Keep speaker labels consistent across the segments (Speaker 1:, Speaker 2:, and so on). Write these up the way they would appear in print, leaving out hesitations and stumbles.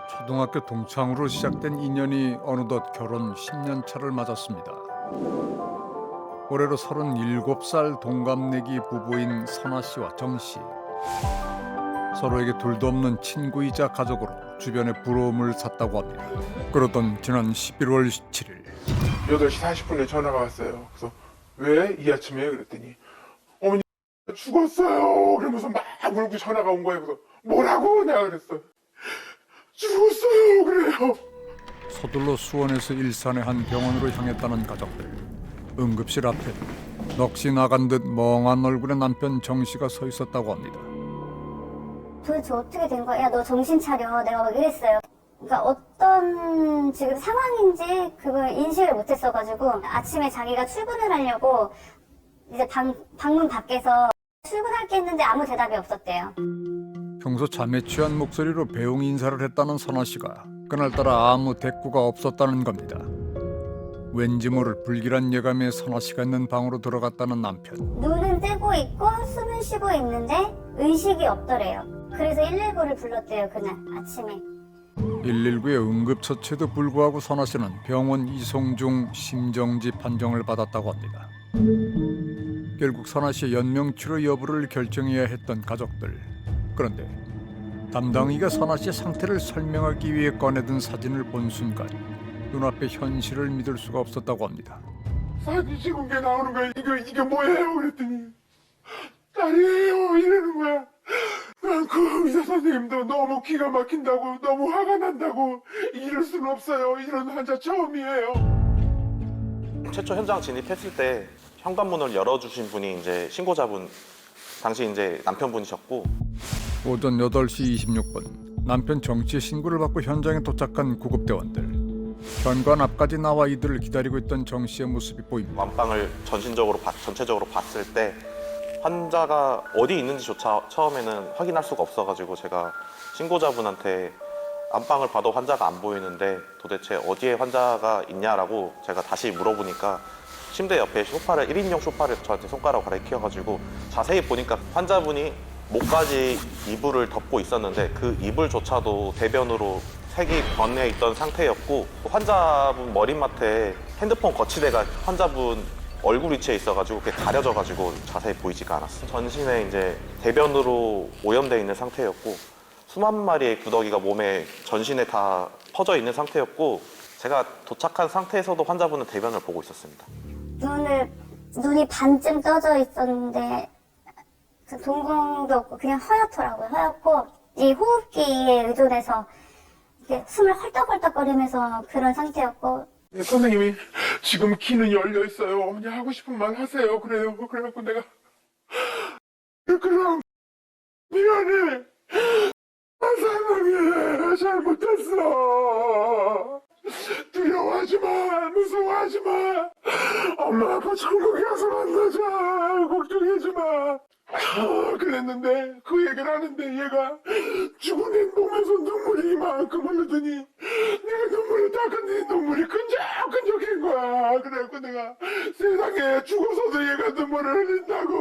Speaker 1: 초등학교 동창으로 시작된 인연이 어느덧 결혼 10년 차를 맞았습니다. 올해로 37살 동갑내기 부부인 선아 씨와 정 씨. 서로에게 둘도 없는 친구이자 가족으로 주변에 부러움을 샀다고 합니다. 그러던 지난 11월 17일
Speaker 2: 8시 40분에 전화가 왔어요. 그래서 왜? 이 아침에? 그랬더니 어머니 죽었어요. 그러면서 막 울고 전화가 온 거예요. 그래서 뭐라고? 내가 그랬어. 죽었어요. 그래요.
Speaker 1: 서둘러 수원에서 일산의 한 병원으로 향했다는 가족들. 응급실 앞에 넋이 나간 듯 멍한 얼굴의 남편 정 씨가 서 있었다고 합니다.
Speaker 3: 도대체 어떻게 된 거야? 야, 너 정신 차려. 내가 막 이랬어요. 그러니까 어떤 지금 상황인지 그걸 인식을 못했어가지고 아침에 자기가 출근을 하려고 이제 방문 밖에서 출근할게 했는데 아무 대답이 없었대요.
Speaker 1: 평소 잠에 취한 목소리로 배웅 인사를 했다는 선아 씨가 그날따라 아무 대꾸가 없었다는 겁니다. 왠지 모를 불길한 예감에 선아 씨가 있는 방으로 들어갔다는 남편.
Speaker 3: 눈은 뜨고 있고 숨은 쉬고 있는데 의식이 없더래요. 그래서 119를 불렀대요. 그날 아침에.
Speaker 1: 119의 응급처치에도 불구하고 선아 씨는 병원 이송 중 심정지 판정을 받았다고 합니다. 결국 선아 씨의 연명치료 여부를 결정해야 했던 가족들. 그런데 담당이가 선아 씨의 상태를 설명하기 위해 꺼내든 사진을 본 순간 눈앞의 현실을 믿을 수가 없었다고 합니다.
Speaker 2: 사진 찍은 게 나오는 거야. 이게 뭐예요? 그랬더니 딸이에요. 이러는 거야. 그 의사 선생님도 너무 기가 막힌다고, 너무 화가 난다고, 이럴 수는 없어요. 이런 환자 처음이에요.
Speaker 4: 최초 현장 진입했을 때 현관문을 열어주신 분이 이제 신고자분, 당시 이제 남편분이셨고.
Speaker 1: 오전 8시 26분 남편 정 씨의 신고를 받고 현장에 도착한 구급대원들. 현관 앞까지 나와 이들을 기다리고 있던 정 씨의 모습이 보입니다.
Speaker 4: 완방을 전체적으로 봤을 때 환자가 어디 있는지조차 처음에는 확인할 수가 없어가지고 제가 신고자분한테 안방을 봐도 환자가 안 보이는데 도대체 어디에 환자가 있냐라고 제가 다시 물어보니까 침대 옆에 소파를 1인용 소파를 저한테 손가락으로 가리켜가지고 자세히 보니까 환자분이 목까지 이불을 덮고 있었는데 그 이불조차도 대변으로 색이 변해 있던 상태였고 환자분 머리맡에 핸드폰 거치대가 환자분 얼굴 위치에 있어가지고 그게 가려져가지고 자세히 보이지가 않았어요. 전신에 이제 대변으로 오염되어 있는 상태였고 수만 마리의 구더기가 몸에 전신에 다 퍼져 있는 상태였고 제가 도착한 상태에서도 환자분은 대변을 보고 있었습니다.
Speaker 3: 눈이 반쯤 떠져 있었는데 동공도 없고 그냥 허옇더라고요. 허옇고 이 호흡기에 의존해서 이렇게 숨을 헐떡헐떡거리면서 그런 상태였고.
Speaker 2: 네, 선생님이 지금 귀는 열려 있어요. 어머니 하고 싶은 말 하세요. 그래요. 그래갖고 내가 그럼 미안해. 사랑해. 잘못했어. 두려워하지 마. 무서워하지 마. 엄마 아빠 천국에 가서 만나자. 걱정하지 마. 그랬는데 그 얘기를 하는데 얘가 죽은 애 보면서 눈물이 이만큼 흘러더니 내가 눈물을 닦았는데 눈물이 끈적끈적한 거야. 그래갖고 내가 세상에 죽어서도 얘가 눈물을 흘린다고.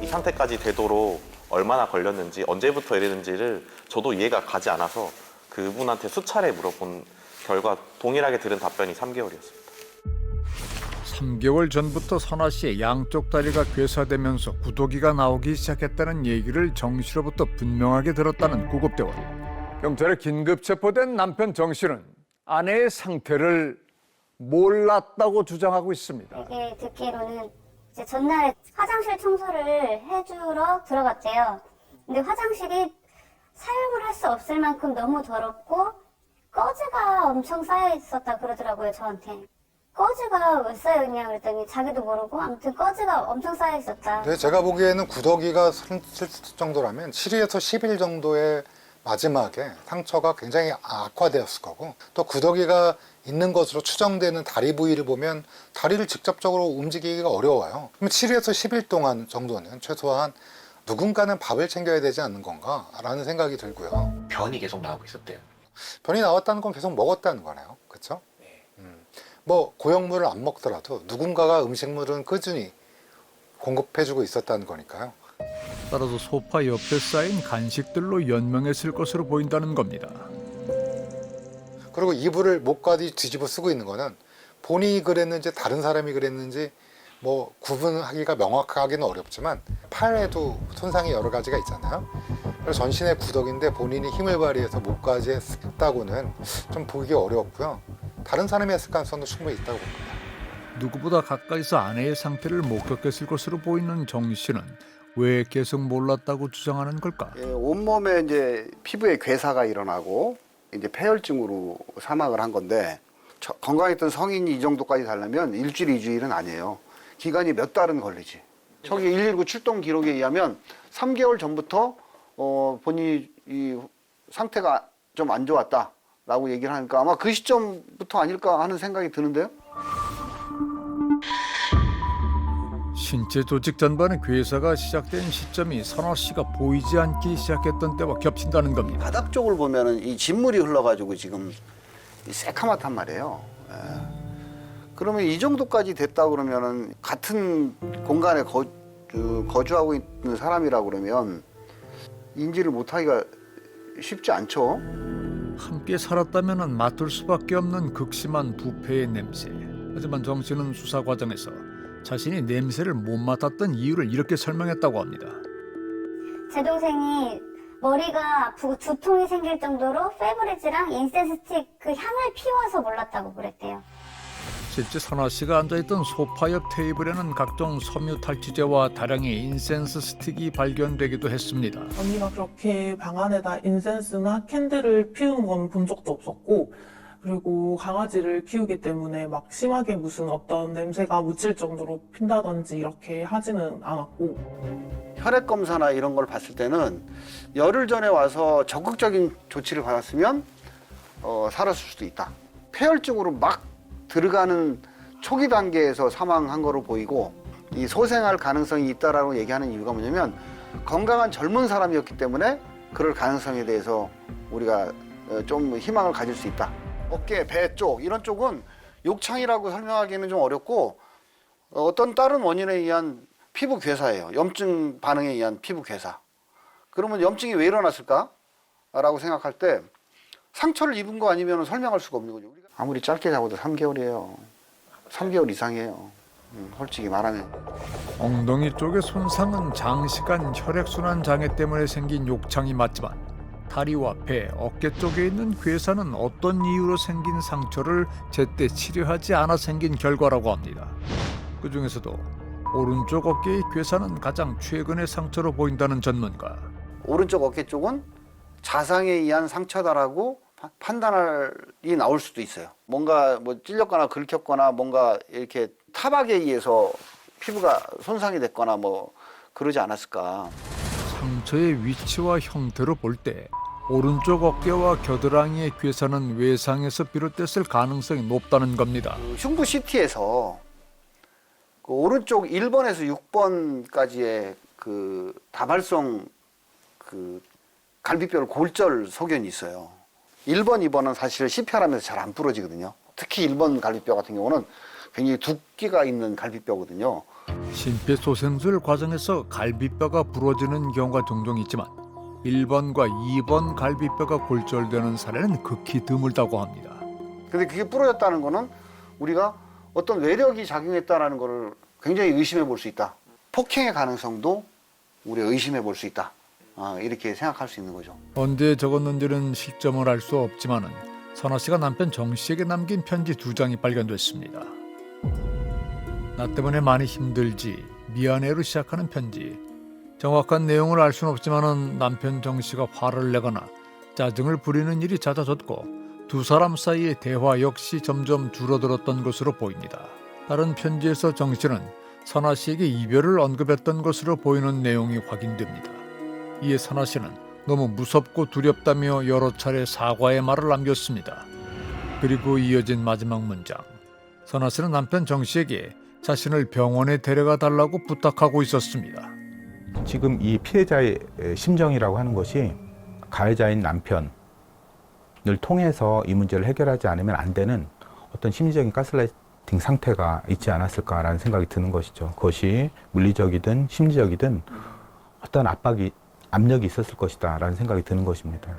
Speaker 4: 이 상태까지 되도록 얼마나 걸렸는지 언제부터 이랬는지를 저도 이해가 가지 않아서 그분한테 수차례 물어본 결과 동일하게 들은 답변이 3개월이었습니다.
Speaker 1: 3개월 전부터 선아 씨의 양쪽 다리가 괴사되면서 구더기가 나오기 시작했다는 얘기를 정 씨로부터 분명하게 들었다는 구급대원. 경찰에 긴급 체포된 남편 정 씨는 아내의 상태를 몰랐다고 주장하고 있습니다.
Speaker 3: 이게 듣기로는 이제 전날에 화장실 청소를 해주러 들어갔대요. 근데 화장실이 사용을 할 수 없을 만큼 너무 더럽고 꺼즈가 엄청 쌓여 있었다 그러더라고요, 저한테. 꺼즈가 왜 쌓여 있냐 그랬더니 자기도 모르고 아무튼 꺼즈가 엄청 쌓여 있었다.
Speaker 5: 네, 제가 보기에는 구더기가 있을 정도라면 7일에서 10일 정도의 마지막에 상처가 굉장히 악화되었을 거고 또 구더기가 있는 것으로 추정되는 다리 부위를 보면 다리를 직접적으로 움직이기가 어려워요. 그럼 7일에서 10일 동안 정도는 최소한 누군가는 밥을 챙겨야 되지 않는 건가 라는 생각이 들고요.
Speaker 6: 변이 계속 나오고 있었대요.
Speaker 5: 변이 나왔다는 건 계속 먹었다는 거네요. 그렇죠? 뭐 고형물을 안 먹더라도 누군가가 음식물은 꾸준히 공급해주고 있었다는 거니까요.
Speaker 1: 따라서 소파 옆에 쌓인 간식들로 연명했을 것으로 보인다는 겁니다.
Speaker 5: 그리고 이불을 목과 뒤 뒤집어 쓰고 있는 거는 본인이 그랬는지 다른 사람이 그랬는지 뭐 구분하기가 명확하기는 어렵지만 팔에도 손상이 여러 가지가 있잖아요. 그래서 전신의 구덕인데 본인이 힘을 발휘해서 목까지 했다고는 좀 보기 어렵고요. 다른 사람이 했을 가능성도 충분히 있다고 봅니다.
Speaker 1: 누구보다 가까이서 아내의 상태를 목격했을 것으로 보이는 정 씨는 왜 계속 몰랐다고 주장하는 걸까?
Speaker 6: 예, 온몸에 이제 피부에 괴사가 일어나고 이제 폐혈증으로 사망을 한 건데 건강했던 성인이 이 정도까지 달라면 일주일, 2주일은 아니에요. 기간이 몇 달은 걸리지. 저기 119 출동 기록에 의하면 3개월 전부터 본인이 이 상태가 좀 안 좋았다라고 얘기를 하니까 아마 그 시점부터 아닐까 하는 생각이 드는데요.
Speaker 1: 신체 조직 전반의 괴사가 시작된 시점이 선아 씨가 보이지 않기 시작했던 때와 겹친다는 겁니다.
Speaker 6: 바닥 쪽을 보면은 이 진물이 흘러가지고 지금 새카맣단 말이에요. 예. 그러면 이 정도까지 됐다 그러면은 같은 공간에 거주하고 있는 사람이라 그러면 인지를 못하기가 쉽지 않죠.
Speaker 1: 함께 살았다면 맡을 수밖에 없는 극심한 부패의 냄새. 하지만 정 씨는 수사 과정에서 자신이 냄새를 못 맡았던 이유를 이렇게 설명했다고 합니다.
Speaker 3: 제 동생이 머리가 아프고 두통이 생길 정도로 페브리즈랑 인센스 스틱 그 향을 피워서 몰랐다고 그랬대요.
Speaker 1: 실제 선아 씨가 앉아있던 소파 옆 테이블에는 각종 섬유 탈취제와 다량의 인센스 스틱이 발견되기도 했습니다.
Speaker 7: 언니가 그렇게 방 안에다 인센스나 캔들을 피우는 건 본 적도 없었고, 그리고 강아지를 키우기 때문에 막 심하게 무슨 어떤 냄새가 묻힐 정도로 핀다든지 이렇게 하지는 않았고.
Speaker 6: 혈액 검사나 이런 걸 봤을 때는 열흘 전에 와서 적극적인 조치를 받았으면 살았을 수도 있다. 폐혈증으로 막 들어가는 초기 단계에서 사망한 거로 보이고, 이 소생할 가능성이 있다라고 얘기하는 이유가 뭐냐면 건강한 젊은 사람이었기 때문에 그럴 가능성에 대해서 우리가 좀 희망을 가질 수 있다. 어깨, 배 쪽 이런 쪽은 욕창이라고 설명하기는 좀 어렵고 어떤 다른 원인에 의한 피부 괴사예요. 염증 반응에 의한 피부 괴사. 그러면 염증이 왜 일어났을까라고 생각할 때 상처를 입은 거 아니면 설명할 수가 없는 거죠. 아무리 짧게 잡아도 3개월이에요. 3개월 이상이에요. 솔직히 말하면.
Speaker 1: 엉덩이 쪽의 손상은 장시간 혈액순환 장애 때문에 생긴 욕창이 맞지만 다리와 배, 어깨 쪽에 있는 괴사는 어떤 이유로 생긴 상처를 제때 치료하지 않아 생긴 결과라고 합니다. 그 중에서도 오른쪽 어깨의 괴사는 가장 최근의 상처로 보인다는 전문가.
Speaker 6: 오른쪽 어깨 쪽은 자상에 의한 상처다라고 판단이 나올 수도 있어요. 뭔가 뭐 찔렸거나 긁혔거나 뭔가 이렇게 타박에 의해서 피부가 손상이 됐거나 뭐 그러지 않았을까.
Speaker 1: 상처의 위치와 형태로 볼 때 오른쪽 어깨와 겨드랑이의 괴사는 외상에서 비롯됐을 가능성이 높다는 겁니다.
Speaker 6: 흉부 CT에서 그 오른쪽 1번에서 6번까지의 그 다발성 그 갈비뼈 골절 소견이 있어요. 1번, 2번은 사실 CPR하면서 잘 안 부러지거든요. 특히 1번 갈비뼈 같은 경우는 굉장히 두께가 있는 갈비뼈거든요.
Speaker 1: 심폐소생술 과정에서 갈비뼈가 부러지는 경우가 종종 있지만 1번과 2번 갈비뼈가 골절되는 사례는 극히 드물다고 합니다.
Speaker 6: 근데 그게 부러졌다는 거는 우리가 어떤 외력이 작용했다는 것을 굉장히 의심해 볼 수 있다. 폭행의 가능성도 우리가 의심해 볼 수 있다. 이렇게 생각할 수 있는 거죠.
Speaker 1: 언제 적었는지는 시점을 알 수 없지만은 선아 씨가 남편 정 씨에게 남긴 편지 2장이 발견됐습니다. 나 때문에 많이 힘들지, 미안해로 시작하는 편지. 정확한 내용을 알 수는 없지만은 남편 정 씨가 화를 내거나 짜증을 부리는 일이 잦아졌고 두 사람 사이의 대화 역시 점점 줄어들었던 것으로 보입니다. 다른 편지에서 정 씨는 선아 씨에게 이별을 언급했던 것으로 보이는 내용이 확인됩니다. 이에 선아 씨는 너무 무섭고 두렵다며 여러 차례 사과의 말을 남겼습니다. 그리고 이어진 마지막 문장. 선아 씨는 남편 정 씨에게 자신을 병원에 데려가 달라고 부탁하고 있었습니다.
Speaker 8: 지금 이 피해자의 심정이라고 하는 것이 가해자인 남편을 통해서 이 문제를 해결하지 않으면 안 되는 어떤 심리적인 가스라이팅 상태가 있지 않았을까라는 생각이 드는 것이죠. 그것이 물리적이든 심리적이든 어떤 압력이 있었을 것이다라는 생각이 드는 것입니다.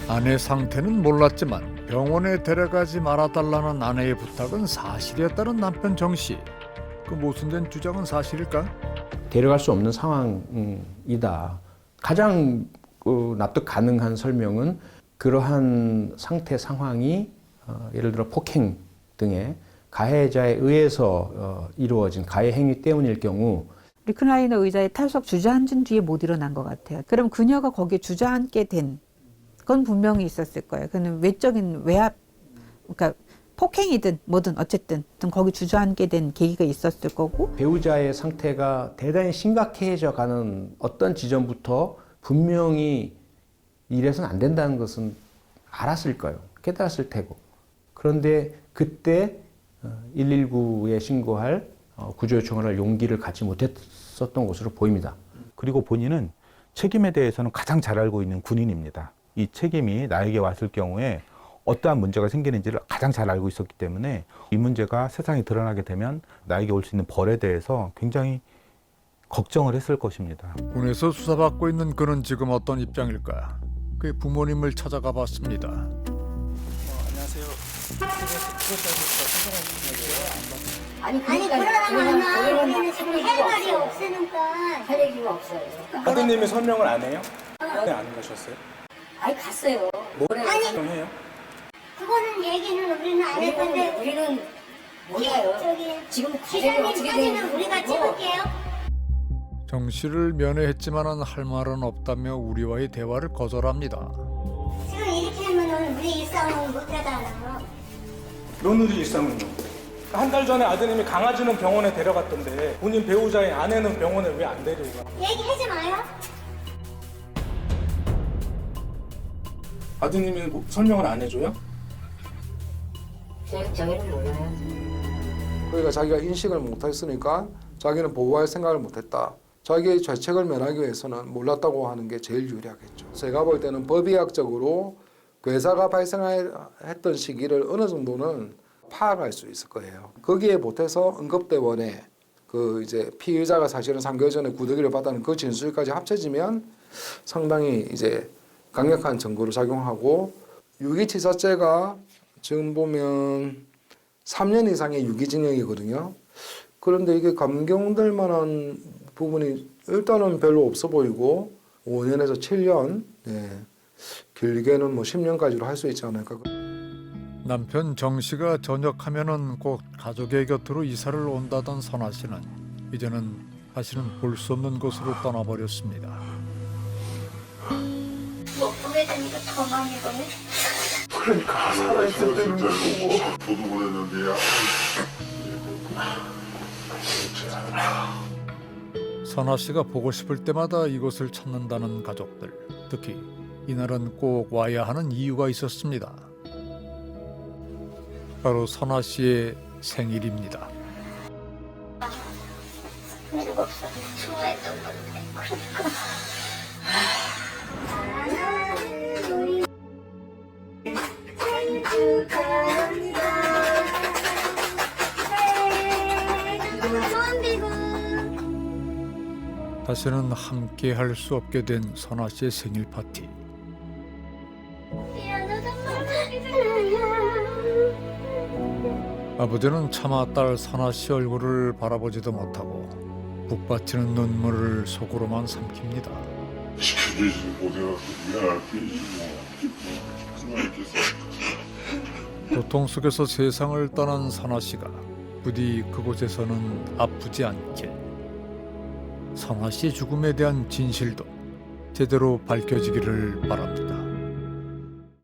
Speaker 1: 아내 상태는 몰랐지만 병원에 데려가지 말아달라는 아내의 부탁은 사실이었다는 남편 정 씨. 그 모순된 주장은 사실일까?
Speaker 9: 데려갈 수 없는 상황이다. 가장 납득 가능한 설명은 그러한 상태 상황이 예를 들어 폭행 등의 가해자에 의해서 이루어진 가해 행위 때문일 경우
Speaker 10: 리클라이너 의자에 탈석 주저앉은 뒤에 못 일어난 것 같아요. 그럼 그녀가 거기에 주저앉게 된 건 분명히 있었을 거예요. 그는 외적인 외압, 그러니까 폭행이든 뭐든 어쨌든 거기 주저앉게 된 계기가 있었을 거고
Speaker 9: 배우자의 상태가 대단히 심각해져 가는 어떤 지점부터 분명히 이래서는 안 된다는 것은 알았을 거예요. 깨달았을 테고. 그런데 그때 119에 신고할 구조 요청을 할 용기를 갖지 못했었던 것으로 보입니다.
Speaker 8: 그리고 본인은 책임에 대해서는 가장 잘 알고 있는 군인입니다. 이 책임이 나에게 왔을 경우에 어떠한 문제가 생기는지를 가장 잘 알고 있었기 때문에 이 문제가 세상에 드러나게 되면 나에게 올 수 있는 벌에 대해서 굉장히 걱정을 했을 것입니다.
Speaker 1: 군에서 수사받고 있는 그는 지금 어떤 입장일까? 그의 부모님을 찾아가 봤습니다.
Speaker 3: 아니 그러다가 우리는 지금 할 말이 없으니까 할 얘기가 없어요.
Speaker 11: 아드님이 설명을 안 해요? 네, 안 가셨어요?
Speaker 3: 아니 갔어요. 아니
Speaker 11: 설명해요?
Speaker 3: 그거는 얘기는 우리는 안 했는데 우리는 몰라요. 저기 지금 기사님까지는 우리가 찍을게요.
Speaker 1: 정 씨를 면회했지만은 할 말은 없다며 우리와의 대화를 거절합니다.
Speaker 3: 지금 이렇게 하면은 우리 일상은 못 하잖아요.
Speaker 11: 며느리 일상은요? 한 달 전에 아드님이 강아지는 병원에 데려갔던데 본인 배우자의 아내는 병원에 왜 안 데려가?
Speaker 3: 얘기하지 마요.
Speaker 11: 아드님이 설명을 안 해줘요?
Speaker 3: 저희는 몰라요.
Speaker 12: 그러니까 자기가 인식을 못했으니까 자기는 보호할 생각을 못했다. 자기의 죄책을 면하기 위해서는 몰랐다고 하는 게 제일 유리하겠죠. 제가 볼 때는 법의학적으로 괴사가 발생했던 시기를 어느 정도는 파악할 수 있을 거예요. 거기에 보태서 응급대원에 그 이제 피의자가 사실은 3개월 전에 구더기를 받았는 그 진술까지 합쳐지면 상당히 이제 강력한 증거로 작용하고 유기치사죄가 지금 보면 3년 이상의 유기징역이거든요. 그런데 이게 감경될 만한 부분이 일단은 별로 없어 보이고 5년에서 7년, 길게는 뭐 10년까지로 할 수 있지 않을까.
Speaker 1: 남편 정 씨가 전역하면은 꼭 가족의 곁으로 이사를 온다던 선아 씨는 이제는 다시는 볼 수 없는 곳으로 떠나버렸습니다.
Speaker 3: 못 보게 되니까 더 많이 보네.
Speaker 2: 그러니까 살아있을 때는 보고 저도 그랬는데요.
Speaker 1: 선아 씨가 보고 싶을 때마다 이곳을 찾는다는 가족들. 특히 이날은 꼭 와야 하는 이유가 있었습니다. 바로 선아 씨의 생일입니다.
Speaker 3: 그리고 좋아했던 건데 그러니까. 생일 축하합니다.
Speaker 1: 다시는 함께 할 수 없게 된 선아 씨의 생일 파티. 아버지는 차마 딸 선아 씨 얼굴을 바라보지도 못하고 북받치는 눈물을 속으로만 삼킵니다.
Speaker 2: 시켜주지 못해서 미안하지.
Speaker 1: 고통 속에서 세상을 떠난 선아 씨가 부디 그곳에서는 아프지 않길. 선아 씨의 죽음에 대한 진실도 제대로 밝혀지기를 바랍니다.